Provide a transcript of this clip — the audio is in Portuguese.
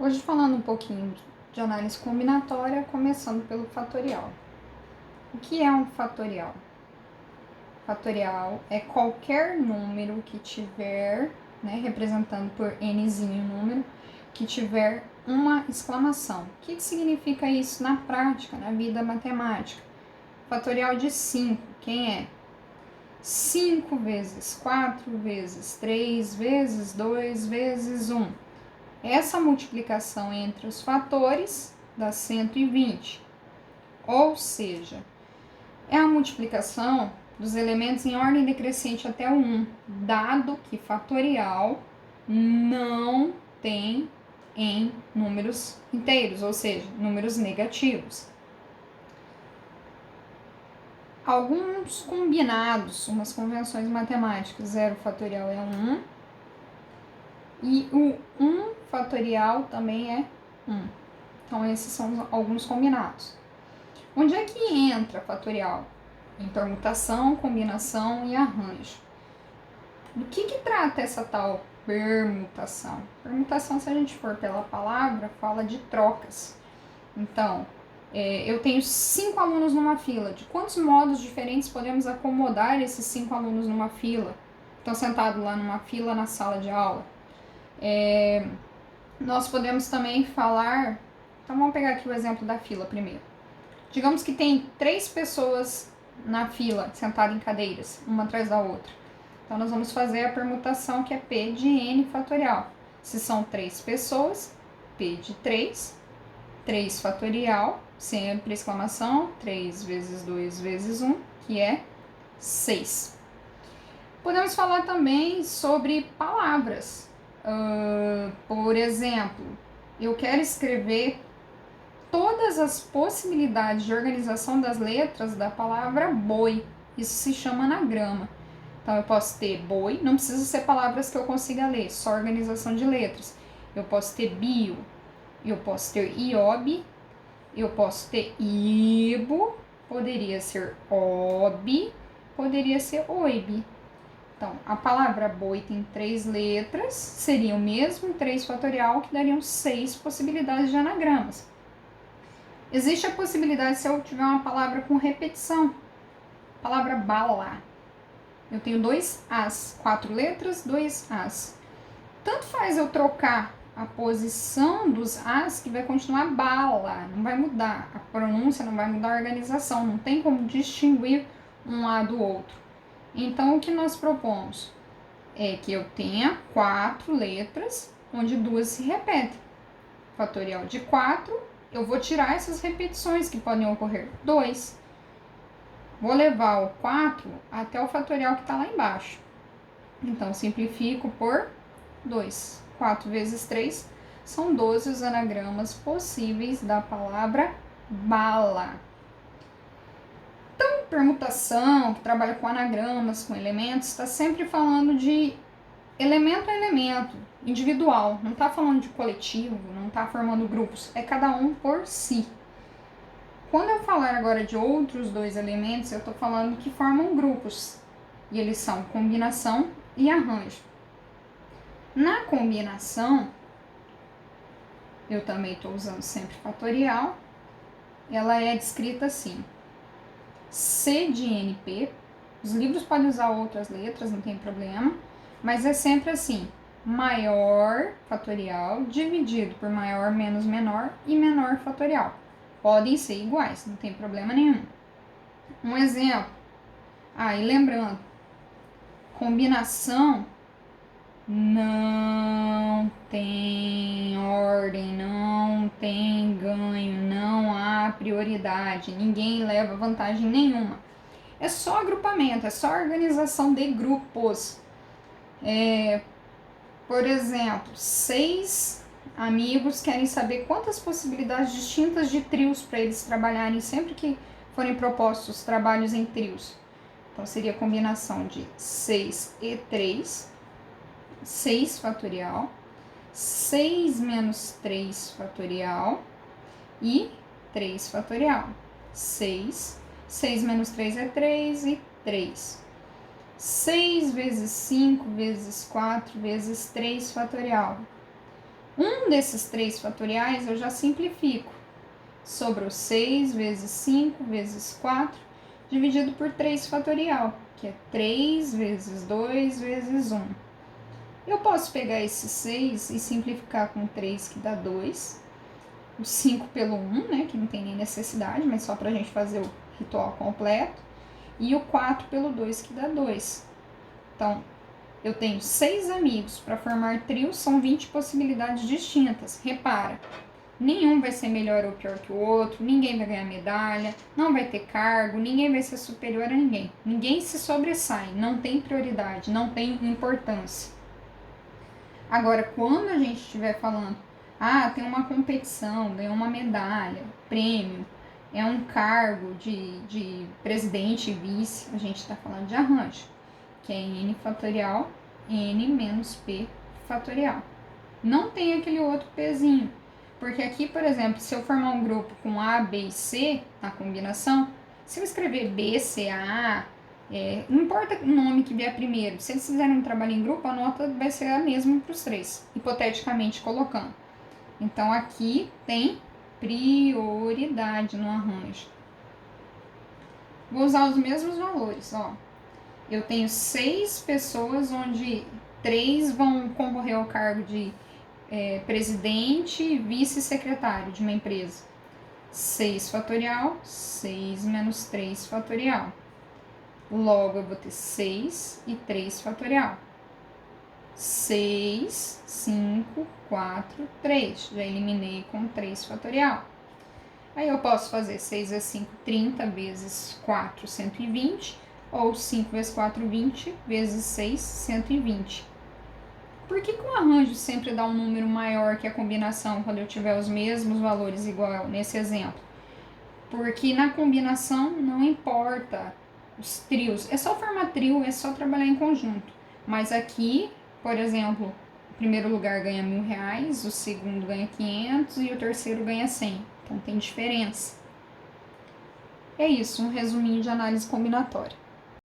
Hoje falando um pouquinho de análise combinatória, começando pelo fatorial. O que é um fatorial? Fatorial é qualquer número que tiver, representando por nzinho número, que tiver uma exclamação. O que significa isso na prática, na vida matemática? Fatorial de 5, quem é? 5 vezes 4 vezes 3 vezes 2 vezes 1. Essa multiplicação entre os fatores dá 120. Ou seja, é a multiplicação dos elementos em ordem decrescente até o 1, dado que fatorial não tem em números inteiros, ou seja, números negativos. Alguns combinados, umas convenções matemáticas, 0 fatorial é 1, e o 1 fatorial também é 1. Então, esses são alguns combinados. Onde é que entra fatorial? Em permutação, combinação e arranjo. Do que trata essa tal permutação? Permutação, se a gente for pela palavra, fala de trocas. Então, eu tenho 5 alunos numa fila. De quantos modos diferentes podemos acomodar esses 5 alunos numa fila? Estão sentados lá numa fila na sala de aula. Nós podemos também falar... Então, vamos pegar aqui o exemplo da fila primeiro. Digamos que tem 3 pessoas na fila, sentadas em cadeiras, uma atrás da outra. Então, nós vamos fazer a permutação que é P de N fatorial. Se são 3 pessoas, P de 3, 3 fatorial, sempre exclamação, 3 vezes 2 vezes 1, que é 6. Podemos falar também sobre palavras. Por exemplo, eu quero escrever todas as possibilidades de organização das letras da palavra boi. Isso se chama anagrama. Então, eu posso ter boi, não precisa ser palavras que eu consiga ler, só organização de letras. Eu posso ter bio, eu posso ter iobe, eu posso ter ibo, poderia ser obi, poderia ser oibe. Então, a palavra boi tem 3 letras, seria o mesmo 3 fatorial, que dariam 6 possibilidades de anagramas. Existe a possibilidade, se eu tiver uma palavra com repetição, palavra bala. Eu tenho 2 as, 4 letras, 2 as. Tanto faz eu trocar a posição dos as, que vai continuar bala, não vai mudar. A pronúncia não vai mudar a organização, não tem como distinguir um a do outro. Então, o que nós propomos é que eu tenha 4 letras, onde 2 se repetem. Fatorial de 4, eu vou tirar essas repetições que podem ocorrer. 2. Vou levar o 4 até o fatorial que está lá embaixo. Então, simplifico por 2. 4 vezes 3 são 12 os anagramas possíveis da palavra bala. Então, permutação, que trabalha com anagramas, com elementos, está sempre falando de elemento a elemento, individual. Não está falando de coletivo, não está formando grupos. É cada um por si. Quando eu falar agora de outros 2 elementos, eu estou falando que formam grupos. E eles são combinação e arranjo. Na combinação, eu também estou usando sempre fatorial. Ela é descrita assim. C de NP. Os livros podem usar outras letras, não tem problema. Mas é sempre assim. Maior fatorial dividido por maior menos menor e menor fatorial. Podem ser iguais, não tem problema nenhum. Um exemplo. E lembrando, combinação não tem ordem, não tem ganho, não há prioridade, ninguém leva vantagem nenhuma. É só agrupamento, é só organização de grupos. Por exemplo, 6 amigos querem saber quantas possibilidades distintas de trios para eles trabalharem sempre que forem propostos trabalhos em trios. Então, seria a combinação de 6 e 3, 6 fatorial, 6 menos 3 fatorial e 3 fatorial. 6 menos 3 é 3 e 3. 6 vezes 5 vezes 4 vezes 3 fatorial. Um Um desses 3 fatoriais eu já simplifico. Sobrou 6 vezes 5 vezes 4, dividido por 3 fatorial, que é 3 vezes 2 vezes 1. Eu posso pegar esse 6 e simplificar com 3, que dá 2. O 5 pelo 1, né, que não tem nem necessidade, mas só para a gente fazer o ritual completo. E o 4 pelo 2, que dá 2. Então, eu tenho 6 amigos. Para formar trio, são 20 possibilidades distintas. Repara, nenhum vai ser melhor ou pior que o outro, ninguém vai ganhar medalha, não vai ter cargo, ninguém vai ser superior a ninguém. Ninguém se sobressai, não tem prioridade, não tem importância. Agora, quando a gente estiver falando, tem uma competição, ganhou uma medalha, prêmio, é um cargo de presidente e vice, a gente está falando de arranjo, que é n fatorial, n menos p fatorial. Não tem aquele outro pezinho, porque aqui, por exemplo, se eu formar um grupo com A, B e C na combinação, se eu escrever B, C, A, não importa o nome que vier primeiro, se eles fizerem um trabalho em grupo, a nota vai ser a mesma para os 3, hipoteticamente colocando. Então, aqui tem prioridade no arranjo. Vou usar os mesmos valores, ó. Eu tenho 6 pessoas, onde 3 vão concorrer ao cargo de presidente e vice-secretário de uma empresa. 6 fatorial, 6 menos 3 fatorial. Logo, eu vou ter 6 e 3 fatorial. 6, 5, 4, 3. Já eliminei com 3 fatorial. Aí eu posso fazer 6 vezes 5, 30, vezes 4, 120. Ou 5 vezes 4, 20, vezes 6, 120. Por que o arranjo sempre dá um número maior que a combinação quando eu tiver os mesmos valores igual nesse exemplo? Porque na combinação não importa os trios. É só formar trio, é só trabalhar em conjunto. Mas aqui, por exemplo, o primeiro lugar ganha R$1.000, o segundo ganha 500 e o terceiro ganha 100. Então tem diferença. É isso, um resuminho de análise combinatória.